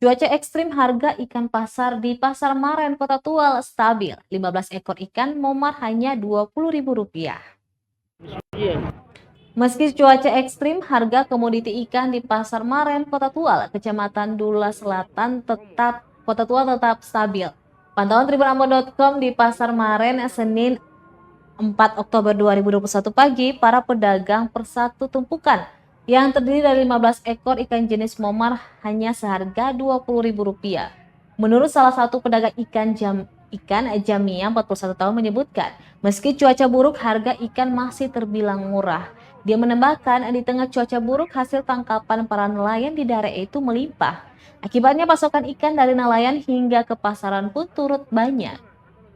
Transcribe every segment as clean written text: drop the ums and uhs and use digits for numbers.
Cuaca ekstrim, harga ikan pasar di Pasar Maren Kota Tual stabil. 15 ekor ikan momar hanya Rp20.000. Meski cuaca ekstrim, harga komoditi ikan di Pasar Maren Kota Tual, Kecamatan Dula Selatan Kota Tual tetap stabil. Pantauan tribunambon.com di Pasar Maren Senin 4 Oktober 2021 pagi, para pedagang persatu tumpukan yang terdiri dari 15 ekor ikan jenis momar hanya seharga Rp20.000. Menurut salah satu pedagang ikan Jamia 41 tahun menyebutkan, meski cuaca buruk, harga ikan masih terbilang murah. Dia menambahkan, di tengah cuaca buruk, hasil tangkapan para nelayan di daerah itu melimpah. Akibatnya pasokan ikan dari nelayan hingga ke pasaran pun turut banyak,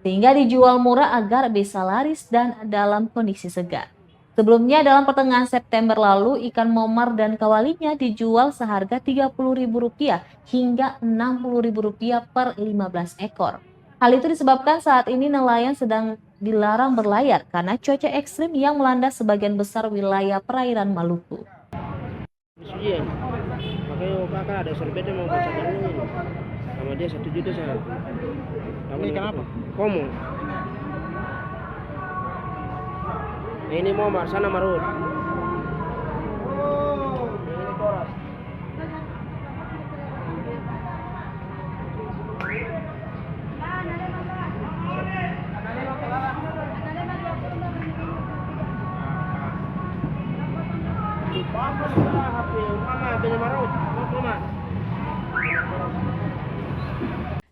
sehingga dijual murah agar bisa laris dan dalam kondisi segar. Sebelumnya dalam pertengahan September lalu, ikan momar dan kawalinya dijual seharga Rp30.000 hingga Rp60.000 per 15 ekor. Hal itu disebabkan saat ini nelayan sedang dilarang berlayar karena cuaca ekstrim yang melanda sebagian besar wilayah perairan Maluku. Makanya kakak ada sorbetnya mau baca dulu sama dia 1 juta saya. Ini kenapa? Komo. Ini mau sana marut. Ini koras.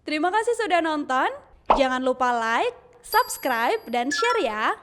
Terima kasih sudah nonton. Jangan lupa like, subscribe, dan share ya.